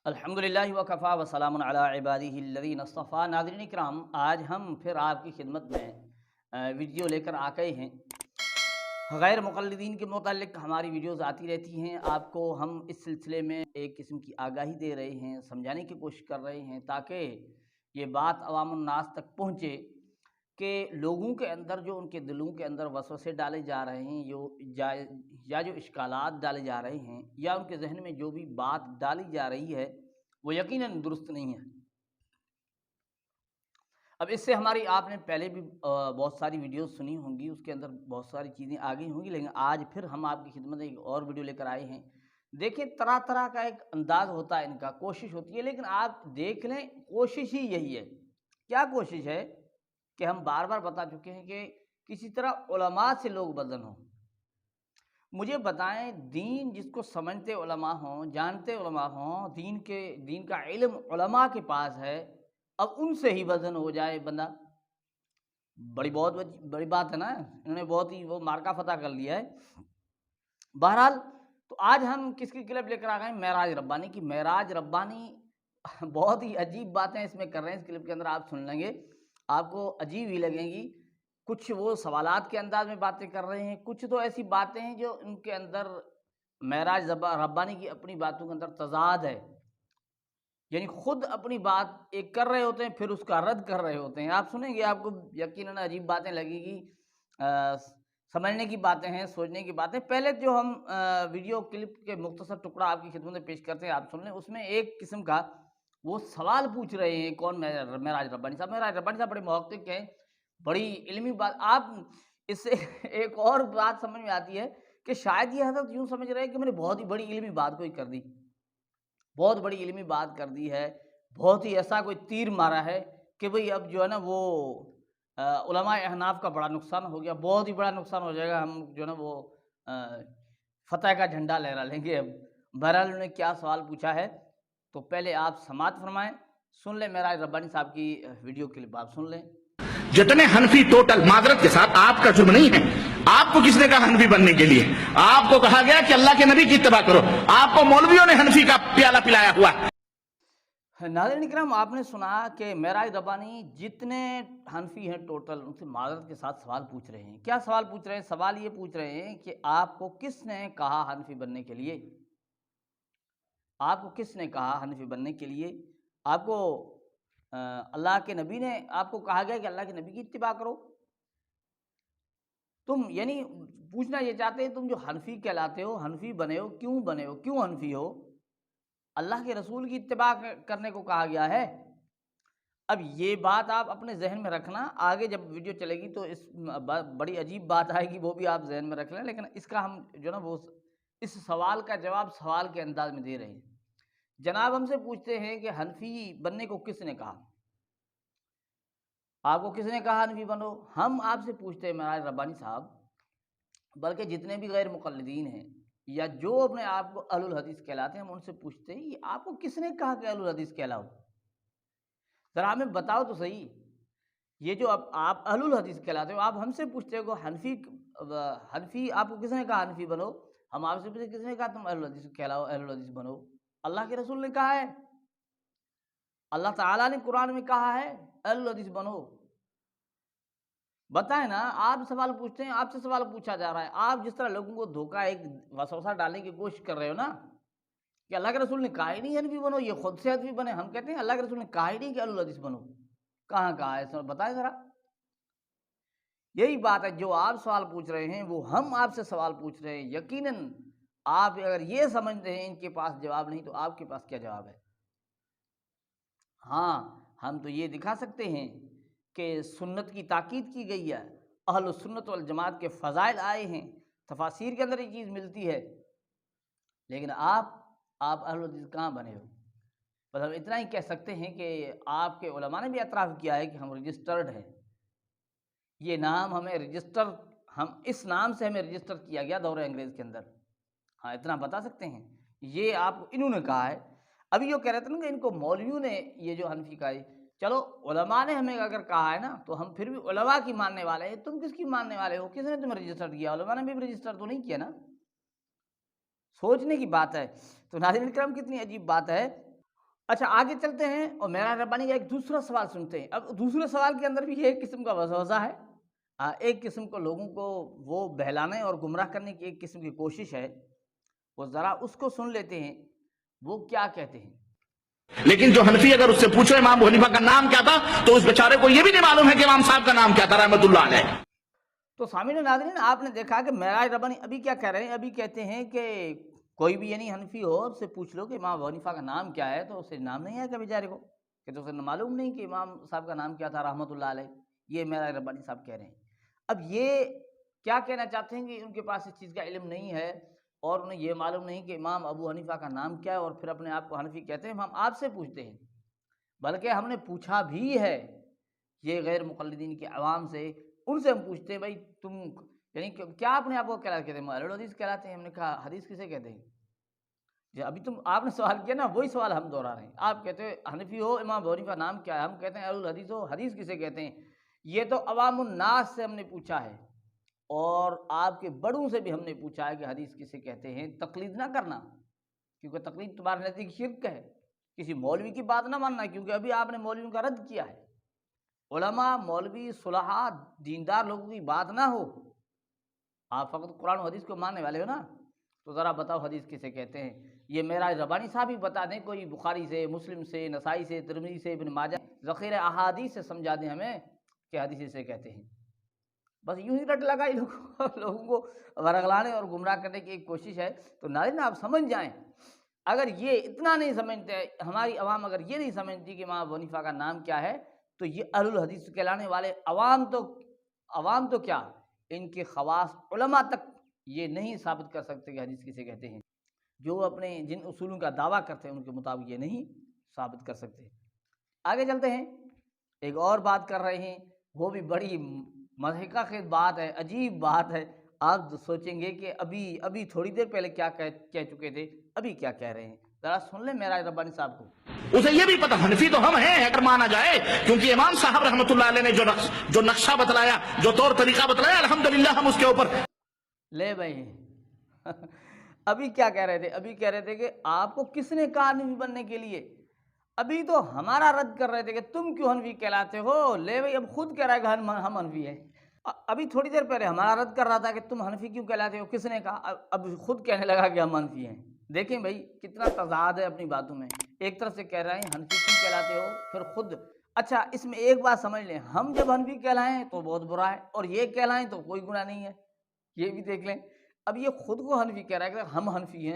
الحمدللہ وکفا وسلام علی عبادہ الذین اصطفیٰ۔ ناظرین اکرام، آج ہم پھر آپ کی خدمت میں ویڈیو لے کر آ گئے ہیں۔ غیر مقلدین کے متعلق ہماری ویڈیوز آتی رہتی ہیں، آپ کو ہم اس سلسلے میں ایک قسم کی آگاہی دے رہے ہیں، سمجھانے کی کوشش کر رہے ہیں تاکہ یہ بات عوام الناس تک پہنچے کہ لوگوں کے اندر جو ان کے دلوں کے اندر وسوسے ڈالے جا رہے ہیں یا جو اشکالات ڈالے جا رہے ہیں یا ان کے ذہن میں جو بھی بات ڈالی جا رہی ہے وہ یقیناً درست نہیں ہے۔ اب اس سے ہماری آپ نے پہلے بھی بہت ساری ویڈیوز سنی ہوں گی، اس کے اندر بہت ساری چیزیں آ گئی ہوں گی، لیکن آج پھر ہم آپ کی خدمت میں ایک اور ویڈیو لے کر آئے ہیں۔ دیکھیں، طرح طرح کا ایک انداز ہوتا ہے، ان کا کوشش ہوتی ہے، لیکن آپ دیکھ لیں کوشش ہی یہی ہے۔ کیا کوشش ہے کہ ہم بار بار بتا چکے ہیں کہ کسی طرح علماء سے لوگ بدن ہوں۔ مجھے بتائیں، دین جس کو سمجھتے علماء ہوں، جانتے علماء ہوں، دین کا علم علماء کے پاس ہے، اب ان سے ہی وزن ہو جائے بندہ، بہت بڑی بات ہے نا۔ انہوں نے بہت ہی وہ مارکا فتح کر لیا ہے۔ بہرحال، تو آج ہم کس کی کلپ لے کر آ گئے؟ معراج ربانی کی۔ معراج ربانی بہت ہی عجیب باتیں اس میں کر رہے ہیں، اس کلپ کے اندر آپ سن لیں گے، آپ کو عجیب ہی لگیں گی۔ کچھ وہ سوالات کے انداز میں باتیں کر رہے ہیں، کچھ تو ایسی باتیں ہیں جو ان کے اندر معراج ربانی کی اپنی باتوں کے اندر تضاد ہے، یعنی خود اپنی بات ایک کر رہے ہوتے ہیں پھر اس کا رد کر رہے ہوتے ہیں۔ آپ سنیں گے، آپ کو یقیناً عجیب باتیں لگے گی، سمجھنے کی باتیں ہیں، سوچنے کی باتیں۔ پہلے جو ہم ویڈیو کلپ کے مختصر ٹکڑا آپ کی خدمت میں پیش کرتے ہیں، آپ سن لیں۔ اس میں ایک قسم کا وہ سوال پوچھ رہے ہیں، کون؟ معراج ربانی صاحب۔ معراج ربانی صاحب بڑے محقق ہیں، بڑی علمی بات۔ آپ اس سے ایک اور بات سمجھ میں آتی ہے کہ شاید یہ حضرت یوں سمجھ رہے ہیں کہ میں نے بہت ہی بڑی علمی بات کوئی کر دی، بہت بڑی علمی بات کر دی ہے، بہت ہی ایسا کوئی تیر مارا ہے کہ بھئی اب جو ہے نا وہ علماء احناف کا بڑا نقصان ہو گیا، بہت ہی بڑا نقصان ہو جائے گا، ہم جو ہے نا وہ فتح کا جھنڈا لہرا لیں گے اب۔ بہرحال انہوں نے کیا سوال پوچھا ہے، تو پہلے آپ سماعت فرمائیں، سن لیں معراج ربانی صاحب کی ویڈیو کلپ، آپ سن لیں۔ جتنے حنفی ٹوٹل، معذرت کے ساتھ، آپ کا جرم نہیں ہے۔ آپ کو کس نے کہا حنفی بننے کے لیے؟ آپ کو کہا گیا کہ اللہ کے نبی کی اتباع کرو۔ آپ کو مولویوں نے حنفی کا پیالہ پلایا ہوا ہے۔ ناظرین اکرام، آپ نے سنا کہ معراج ربانی جتنے حنفی ہیں ٹوٹل، ان سے معذرت کے ساتھ سوال پوچھ رہے ہیں۔ کیا سوال پوچھ رہے ہیں؟ سوال یہ پوچھ رہے ہیں کہ آپ کو کس نے کہا حنفی بننے کے لیے؟ آپ کو کس نے کہا حنفی بننے کے لیے؟ آپ کو اللہ کے نبی نے آپ کو کہا گیا کہ اللہ کے نبی کی اتباع کرو؟ تم یعنی پوچھنا یہ چاہتے ہیں، تم جو حنفی کہلاتے ہو، حنفی بنے ہو، کیوں حنفی ہو؟ اللہ کے رسول کی اتباع کرنے کو کہا گیا ہے۔ اب یہ بات آپ اپنے ذہن میں رکھنا، آگے جب ویڈیو چلے گی تو اس بڑی عجیب بات آئے گی، وہ بھی آپ ذہن میں رکھ لیں، لیکن اس کا ہم جو نا وہ اس سوال کا جواب سوال کے انداز میں دے رہے ہیں۔ جناب ہم سے پوچھتے ہیں کہ حنفی بننے کو کس نے کہا؟ آپ کو کس نے کہا حنفی بنو؟ ہم آپ سے پوچھتے ہیں معراج ربانی صاحب، بلکہ جتنے بھی غیر مقلدین ہیں یا جو اپنے آپ کو اہل الحدیث کہلاتے ہیں، ہم ان سے پوچھتے ہیں یہ آپ کو کس نے کہا کہ اہل الحدیث کہلاؤ؟ ذرا ہمیں بتاؤ تو صحیح۔ یہ جو آپ اہل الحدیث کہلاتے ہو، آپ ہم سے پوچھتے ہو حنفی آپ کو کس نے کہا حنفی بنو؟ ہم آپ سے پوچھتے کس نے کہا تم اہل الحدیث کہلاؤ، اہل الحدیث بنو؟ اللہ کے رسول نے کہا ہے، اللہ تعالیٰ نے قرآن میں کہا ہے اہل الحدیث بنو۔ بتائیں نا، آپ سوال پوچھتے ہیں، آپ سے سوال پوچھا جا رہا ہے۔ آپ جس طرح لوگوں کو دھوکہ، ایک وسوسہ ڈالنے کی کوشش کر رہے ہو نا کہ اللہ کے رسول نے کہا ہی نہیں حنفی بنو، یہ خود سے حنفی بنے۔ ہم کہتے ہیں اللہ کے رسول نے کہا ہی نہیں کہ اہل الحدیث بنو، کہاں کہا ہے؟ اس بتائیں ذرا۔ یہی بات ہے، جو آپ سوال پوچھ رہے ہیں وہ ہم آپ سے سوال پوچھ رہے ہیں۔ یقیناً آپ اگر یہ سمجھتے ہیں ان کے پاس جواب نہیں، تو آپ کے پاس کیا جواب ہے؟ ہاں، ہم تو یہ دکھا سکتے ہیں کہ سنت کی تاکید کی گئی ہے، اہل السنت والجماعت کے فضائل آئے ہیں، تفاسیر کے اندر یہ چیز ملتی ہے، لیکن آپ اہل الحدیث کہاں بنے ہو؟ بس ہم اتنا ہی کہہ سکتے ہیں کہ آپ کے علماء نے بھی اعتراف کیا ہے کہ ہم رجسٹرڈ ہیں، یہ نام ہمیں اس نام سے ہمیں رجسٹر کیا گیا دور انگریز کے اندر۔ ہاں، اتنا بتا سکتے ہیں، یہ آپ انہوں نے کہا ہے۔ ابھی یہ کہہ رہے تھے نا کہ ان کو مولویوں نے یہ جو حنفی کا ہے، چلو علماء نے ہمیں اگر کہا ہے نا تو ہم پھر بھی علماء کی ماننے والے ہیں۔ تم کس کی ماننے والے ہو؟ کس نے تمہیں رجسٹر کیا؟ علماء نے بھی رجسٹر تو نہیں کیا نا۔ سوچنے کی بات ہے۔ تو ناظرین کرام، کتنی عجیب بات ہے اچھا آگے چلتے ہیں اور معراج ربانی کا ایک دوسرا سوال سنتے ہیں۔ اب دوسرے سوال کے اندر بھی ایک قسم کا وسوسہ ہے، ایک قسم کو لوگوں کو وہ بہلانے اور گمراہ کرنے کی ایک قسم کی کوشش ہے، وہ ذرا اس کو سن لیتے ہیں، وہ کیا کہتے ہیں۔ لیکن جو حنفی اگر اس سے پوچھو امام ابو حنیفہ کا نام کیا تھا تو اس بیچارے کو یہ بھی نہیں معلوم ہے کہ امام صاحب کا نام کیا تھا رحمۃ اللہ علیہ۔ تو سامعین و ناظرین، آپ نے دیکھا کہ معراج ربانی ابھی کیا کہہ رہے ہیں، ابھی کہتے ہیں کہ کوئی بھی یعنی حنفی ہو اس سے پوچھ لو کہ امام ابو حنیفہ کا نام کیا ہے، تو اسے نام نہیں آئے گا بیچارے کو، کہ تو اسے معلوم نہیں کہ امام صاحب کا نام کیا تھا رحمۃ اللہ علیہ۔ یہ معراج ربانی صاحب کہہ رہے ہیں۔ اب یہ کیا کہنا چاہتے ہیں کہ ان کے پاس اس چیز کا علم نہیں ہے اور انہیں یہ معلوم نہیں کہ امام ابو حنیفہ کا نام کیا ہے، اور پھر اپنے آپ کو حنفی کہتے ہیں۔ ہم آپ سے پوچھتے ہیں، بلکہ ہم نے پوچھا بھی ہے یہ غیر مقلدین کے عوام سے، ان سے ہم پوچھتے ہیں بھائی تم یعنی کیا اپنے آپ کو کیا کہتے ہیں، اہل الحدیث کہلاتے ہیں؟ ہم نے کہا حدیث کسے کہتے ہیں؟ جی ابھی آپ نے سوال کیا نا، وہی سوال ہم دوہرا رہے ہیں۔ آپ کہتے ہیں حنفی ہو، امام ابو حنیفہ نام کیا ہے؟ ہم کہتے ہیں اہل الحدیث ہو، حدیث کسے کہتے ہیں؟ یہ تو عوام الناس سے ہم نے پوچھا ہے، اور آپ کے بڑوں سے بھی ہم نے پوچھا ہے کہ حدیث کسے کہتے ہیں۔ تقلید نہ کرنا، کیونکہ تقلید تمہارے نزدیک شرک ہے۔ کسی مولوی کی بات نہ ماننا، کیونکہ ابھی آپ نے مولویوں کا رد کیا ہے۔ علماء، مولوی، صلحاء، دیندار لوگوں کی بات نہ ہو، آپ فقط قرآن و حدیث کو ماننے والے ہو نا، تو ذرا بتاؤ حدیث کسے کہتے ہیں۔ یہ معراج ربانی صاحب ہی بتا دیں، کوئی بخاری سے، مسلم سے، نسائی سے، ترمذی سے، ابن ماجہ ذخیرہ احادیث سے سمجھا دیں ہمیں کہ حدیث اسے کہتے ہیں۔ بس یوں ہی رٹ لگائی لوگوں کو ورغلانے اور گمراہ کرنے کی ایک کوشش ہے۔ تو ناظرین آپ سمجھ جائیں، اگر یہ اتنا نہیں سمجھتے، ہماری عوام اگر یہ نہیں سمجھتی کہ امام ابو حنیفہ کا نام کیا ہے، تو یہ اہل الحدیث کہلانے والے عوام تو کیا، ان کے خواص علماء تک یہ نہیں ثابت کر سکتے کہ حدیث کسے کہتے ہیں۔ جو اپنے جن اصولوں کا دعویٰ کرتے ہیں ان کے مطابق یہ نہیں ثابت کر سکتے۔ آگے چلتے ہیں، ایک اور بات کر رہے ہیں، وہ بھی بڑی مضحکہ خیز بات ہے، عجیب بات ہے۔ آپ سوچیں گے کہ ابھی تھوڑی دیر پہلے کیا کہہ چکے تھے، ابھی کیا کہہ رہے ہیں۔ ذرا سن لیں معراج ربانی صاحب کو۔ اسے یہ بھی پتا حنفی تو ہم ہیں اگر مانا جائے، کیونکہ امام صاحب رحمۃ اللہ علیہ نے جو نقشہ بتلایا، جو طور طریقہ بتلایا، الحمدللہ ہم اس کے اوپر لے بھائی ابھی کیا کہہ رہے تھے؟ ابھی کہہ رہے تھے کہ آپ کو کس نے کہا حنفی بننے کے لیے؟ ابھی تو ہمارا رد کر رہے تھے کہ تم کیوں حنفی کہلاتے ہو۔ لے بھائی اب خود کہہ رہا ہے کہ ہم حنفی ہیں۔ ابھی تھوڑی دیر پہلے ہمارا رد کر رہا تھا کہ تم حنفی کیوں کہلاتے ہو، کس نے کہا؟ اب خود کہنے لگا کہ ہم حنفی ہیں۔ دیکھیں بھائی کتنا تضاد ہے اپنی باتوں میں، ایک طرف سے کہہ رہے ہیں حنفی کیوں کہلاتے ہو، پھر خود اچھا اس میں ایک بات سمجھ لیں، ہم جب حنفی کہلائیں تو بہت برا ہے، اور یہ کہلائیں تو کوئی گناہ نہیں ہے، یہ بھی دیکھ لیں۔ اب یہ خود کو حنفی کہہ رہا ہے کہ ہم حنفی ہیں،